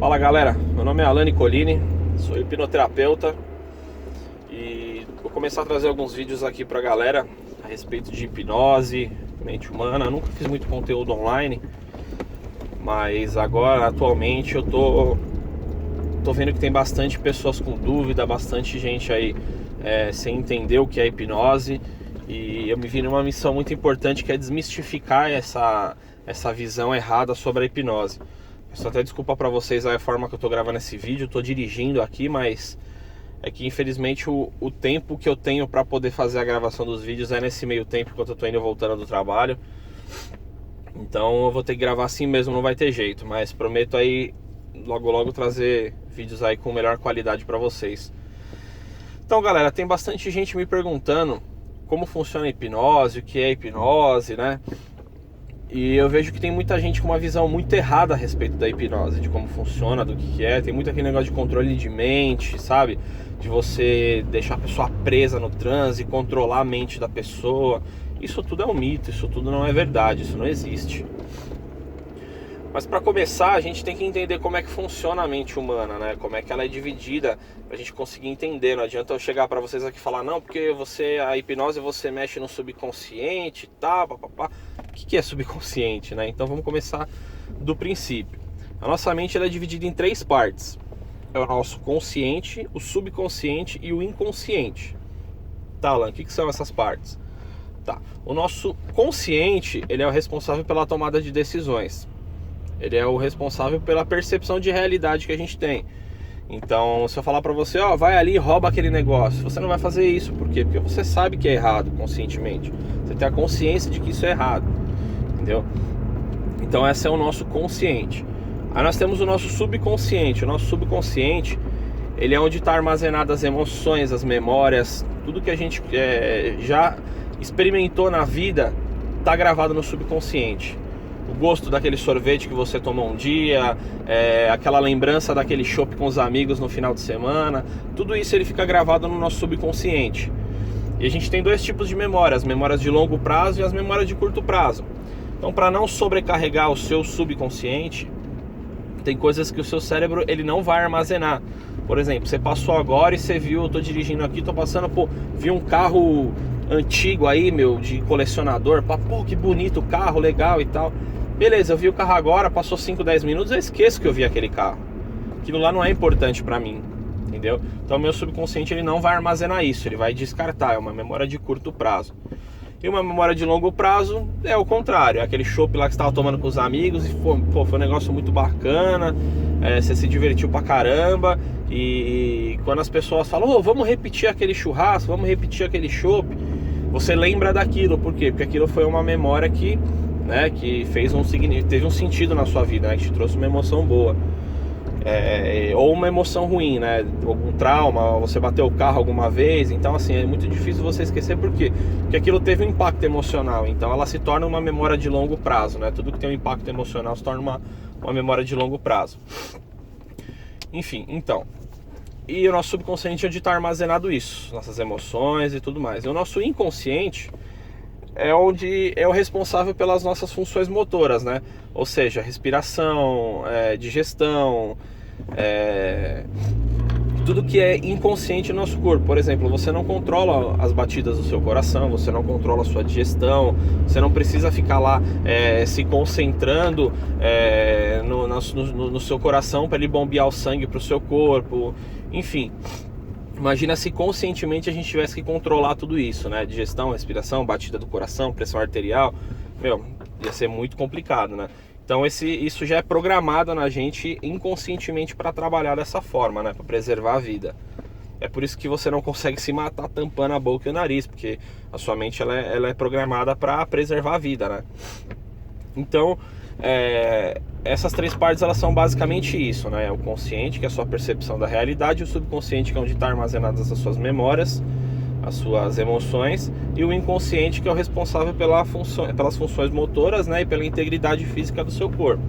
Fala galera, meu nome é Alan Nicolini, sou hipnoterapeuta e vou começar a trazer alguns vídeos aqui pra galera a respeito de hipnose, mente humana. Eu nunca fiz muito conteúdo online, mas agora, atualmente, eu tô vendo que tem bastante pessoas com dúvida, bastante gente aí sem entender o que é hipnose. E eu me vi numa missão muito importante, que é desmistificar essa visão errada sobre a hipnose. Peço até desculpa pra vocês a forma que eu tô gravando esse vídeo, eu tô dirigindo aqui, mas é que infelizmente o tempo que eu tenho pra poder fazer a gravação dos vídeos é nesse meio tempo, enquanto eu tô indo e voltando do trabalho. Então eu vou ter que gravar assim mesmo, não vai ter jeito, mas prometo aí logo trazer vídeos aí com melhor qualidade pra vocês. Então galera, tem bastante gente me perguntando como funciona a hipnose, o que é hipnose, né? E eu vejo que tem muita gente com uma visão muito errada a respeito da hipnose, de como funciona, do que é. Tem muito aquele negócio de controle de mente, sabe? De você deixar a pessoa presa no transe, controlar a mente da pessoa. Isso tudo é um mito, isso tudo não é verdade, isso não existe. Mas para começar, a gente tem que entender como é que funciona a mente humana, né? Como é que ela é dividida, pra gente conseguir entender. Não adianta eu chegar para vocês aqui e falar, não, porque a hipnose você mexe no subconsciente e tal, papapá. O que é subconsciente, né? Então vamos começar do princípio. A nossa mente ela é dividida em três partes. É o nosso consciente, o subconsciente e o inconsciente. Tá, Alan, o que são essas partes? Tá, o nosso consciente, ele é o responsável pela tomada de decisões. Ele é o responsável pela percepção de realidade que a gente tem. Então, se eu falar pra você, ó, vai ali e rouba aquele negócio, você não vai fazer isso. Por quê? Porque você sabe que é errado conscientemente. Você tem a consciência de que isso é errado. Entendeu? Então, esse é o nosso consciente. Aí nós temos o nosso subconsciente. O nosso subconsciente, ele é onde está armazenado as emoções, as memórias, tudo que a gente já experimentou na vida está gravado no subconsciente. O gosto daquele sorvete que você tomou um dia, aquela lembrança daquele chopp com os amigos no final de semana, tudo isso ele fica gravado no nosso subconsciente. E a gente tem dois tipos de memórias, as memórias de longo prazo e as memórias de curto prazo. Então, para não sobrecarregar o seu subconsciente, tem coisas que o seu cérebro ele não vai armazenar. Por exemplo, você passou agora e você viu, eu tô dirigindo aqui, tô passando, vi um carro antigo aí, de colecionador, pô, que bonito o carro, legal e tal. Beleza, eu vi o carro agora, passou 5, 10 minutos, eu esqueço que eu vi aquele carro. Aquilo lá não é importante pra mim, entendeu? Então meu subconsciente ele não vai armazenar isso, ele vai descartar, é uma memória de curto prazo. E uma memória de longo prazo é o contrário, é aquele chopp lá que você estava tomando com os amigos e foi um negócio muito bacana, você se divertiu pra caramba. E quando as pessoas falam, vamos repetir aquele churrasco, vamos repetir aquele chopp, você lembra daquilo. Por quê? Porque aquilo foi uma memória que teve um sentido na sua vida, né? Que te trouxe uma emoção boa, ou uma emoção ruim, né? Algum trauma, você bateu o carro alguma vez. Então assim, é muito difícil você esquecer. Por quê? Porque aquilo teve um impacto emocional. Então ela se torna uma memória de longo prazo, né? Tudo que tem um impacto emocional se torna uma memória de longo prazo. Enfim, então, e o nosso subconsciente é onde está armazenado isso, nossas emoções e tudo mais. E o nosso inconsciente é onde é o responsável pelas nossas funções motoras, né? Ou seja, respiração, digestão, tudo que é inconsciente no nosso corpo. Por exemplo, você não controla as batidas do seu coração, você não controla a sua digestão, você não precisa ficar lá se concentrando no seu coração para ele bombear o sangue para o seu corpo. Enfim, imagina se conscientemente a gente tivesse que controlar tudo isso, né? Digestão, respiração, batida do coração, pressão arterial. Ia ser muito complicado, né? Então isso já é programado na gente inconscientemente para trabalhar dessa forma, né? Para preservar a vida. É por isso que você não consegue se matar tampando a boca e o nariz, porque a sua mente ela é programada para preservar a vida, né? Então, essas três partes elas são basicamente isso, né? O consciente, que é a sua percepção da realidade, o subconsciente, que é onde está armazenadas as suas memórias, as suas emoções, e o inconsciente, que é o responsável pelas funções motoras, né? E pela integridade física do seu corpo.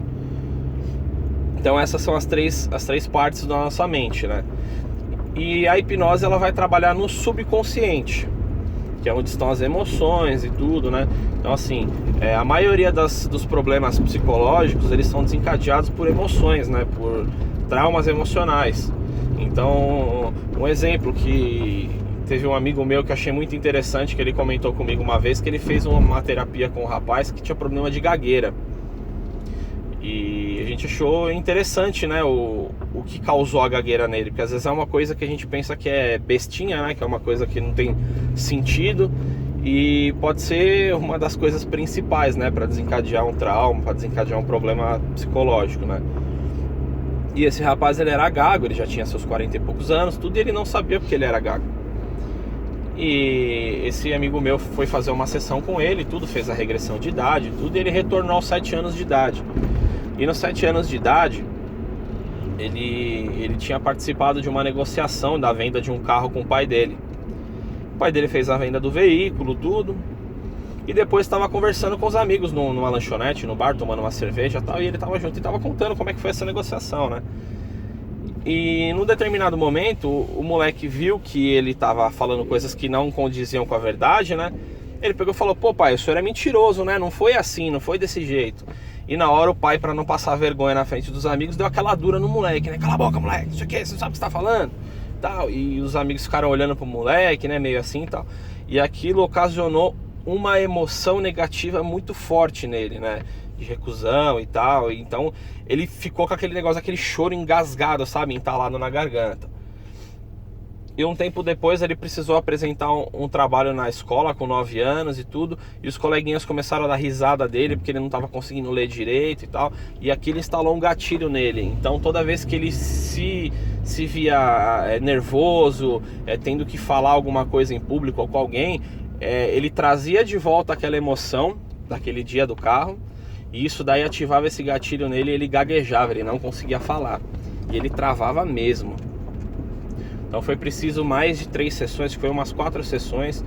Então essas são as três partes da nossa mente, né? E a hipnose ela vai trabalhar no subconsciente, que é onde estão as emoções e tudo, né? Então assim, a maioria dos problemas psicológicos, eles são desencadeados por emoções, né? Por traumas emocionais. Então, um exemplo que teve um amigo meu que eu achei muito interessante, que ele comentou comigo uma vez, que ele fez uma terapia com um rapaz que tinha problema de gagueira. E a gente achou interessante, né, o que causou a gagueira nele, porque às vezes é uma coisa que a gente pensa que é bestinha, né, que é uma coisa que não tem sentido, e pode ser uma das coisas principais, né, para desencadear um trauma, para desencadear um problema psicológico, né. E esse rapaz, ele era gago, ele já tinha seus 40 e poucos anos, tudo, e ele não sabia porque ele era gago. E esse amigo meu foi fazer uma sessão com ele, tudo, fez a regressão de idade, tudo, e ele retornou aos 7 anos de idade. E nos 7 anos de idade, ele tinha participado de uma negociação da venda de um carro com o pai dele. O pai dele fez a venda do veículo, tudo, e depois estava conversando com os amigos numa lanchonete, no bar, tomando uma cerveja e tal, e ele estava junto e estava contando como é que foi essa negociação, né? E num determinado momento, o moleque viu que ele estava falando coisas que não condiziam com a verdade, né? Ele pegou e falou: pô, pai, o senhor é mentiroso, né? Não foi assim, não foi desse jeito. E na hora o pai, para não passar vergonha na frente dos amigos, deu aquela dura no moleque, né? Cala a boca, moleque, isso aqui, você não sabe o que você tá falando, tal. E os amigos ficaram olhando pro moleque, né? Meio assim e tal. E aquilo ocasionou uma emoção negativa muito forte nele, né? De recusão e tal. Então ele ficou com aquele negócio, aquele choro engasgado, sabe? Entalado na garganta. E um tempo depois ele precisou apresentar um trabalho na escola com 9 anos e tudo. E os coleguinhas começaram a dar risada dele porque ele não estava conseguindo ler direito e tal. E aquilo instalou um gatilho nele. Então toda vez que ele se via nervoso, tendo que falar alguma coisa em público ou com alguém, ele trazia de volta aquela emoção daquele dia do carro. E isso daí ativava esse gatilho nele e ele gaguejava, ele não conseguia falar. E ele travava mesmo. Então foi preciso mais de 3 sessões, foi umas 4 sessões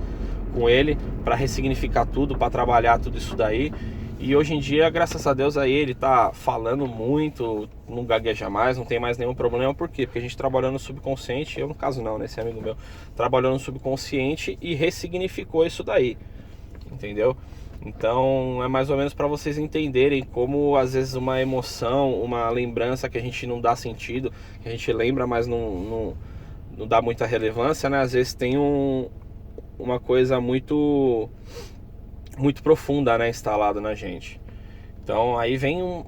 com ele para ressignificar tudo, para trabalhar tudo isso daí. E hoje em dia, graças a Deus, aí ele tá falando muito, não gagueja mais, não tem mais nenhum problema. Por quê? Porque a gente trabalhou no subconsciente, eu no caso não, né, esse amigo meu, trabalhou no subconsciente e ressignificou isso daí, entendeu? Então é mais ou menos para vocês entenderem como às vezes uma emoção, uma lembrança que a gente não dá sentido, que a gente lembra, mas não dá muita relevância, né? Às vezes tem uma coisa muito profunda, né, instalada na gente. Então aí vem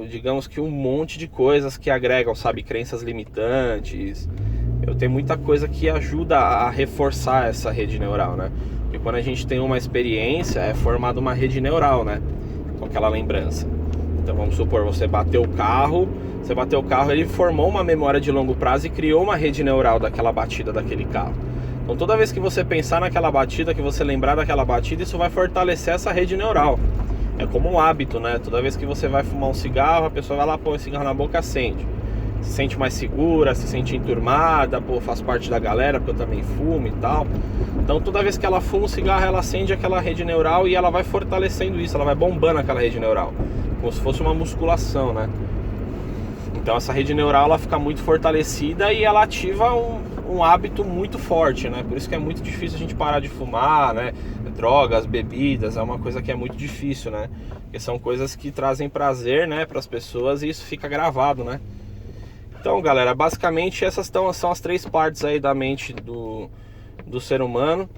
digamos que um monte de coisas que agregam, sabe, crenças limitantes. Tem muita coisa que ajuda a reforçar essa rede neural, né? Porque quando a gente tem uma experiência, é formada uma rede neural, né? Com aquela lembrança. Então vamos supor, você bateu o carro, ele formou uma memória de longo prazo e criou uma rede neural daquela batida daquele carro. Então toda vez que você pensar naquela batida, que você lembrar daquela batida, isso vai fortalecer essa rede neural. É como um hábito, né? Toda vez que você vai fumar um cigarro, a pessoa vai lá, põe o cigarro na boca, acende. Se sente mais segura, se sente enturmada, pô, faz parte da galera, porque eu também fumo e tal. Então toda vez que ela fuma um cigarro, ela acende aquela rede neural e ela vai fortalecendo isso, ela vai bombando aquela rede neural, como se fosse uma musculação, né? Então essa rede neural, ela fica muito fortalecida e ela ativa um hábito muito forte, né? Por isso que é muito difícil a gente parar de fumar, né? Drogas, bebidas, é uma coisa que é muito difícil, né? Porque são coisas que trazem prazer, né, para as pessoas, e isso fica gravado, né? Então, galera, basicamente essas são as 3 partes aí da mente do ser humano.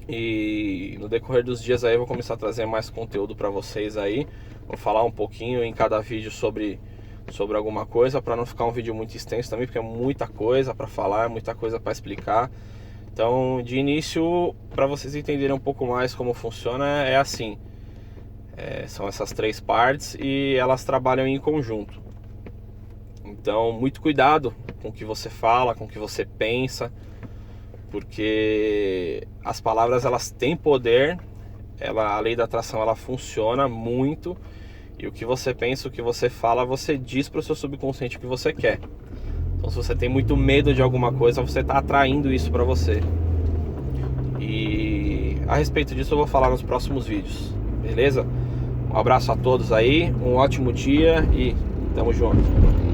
E no decorrer dos dias aí eu vou começar a trazer mais conteúdo para vocês aí. Vou falar um pouquinho em cada vídeo sobre alguma coisa, para não ficar um vídeo muito extenso também, porque é muita coisa para falar, muita coisa para explicar. Então, de início, para vocês entenderem um pouco mais como funciona, é assim. São essas 3 partes e elas trabalham em conjunto. Então, muito cuidado com o que você fala, com o que você pensa, porque as palavras, elas têm poder, a lei da atração, ela funciona muito, e o que você pensa, o que você fala, você diz para o seu subconsciente o que você quer. Então, se você tem muito medo de alguma coisa, você está atraindo isso para você. E a respeito disso eu vou falar nos próximos vídeos, beleza? Um abraço a todos aí, um ótimo dia e tamo junto.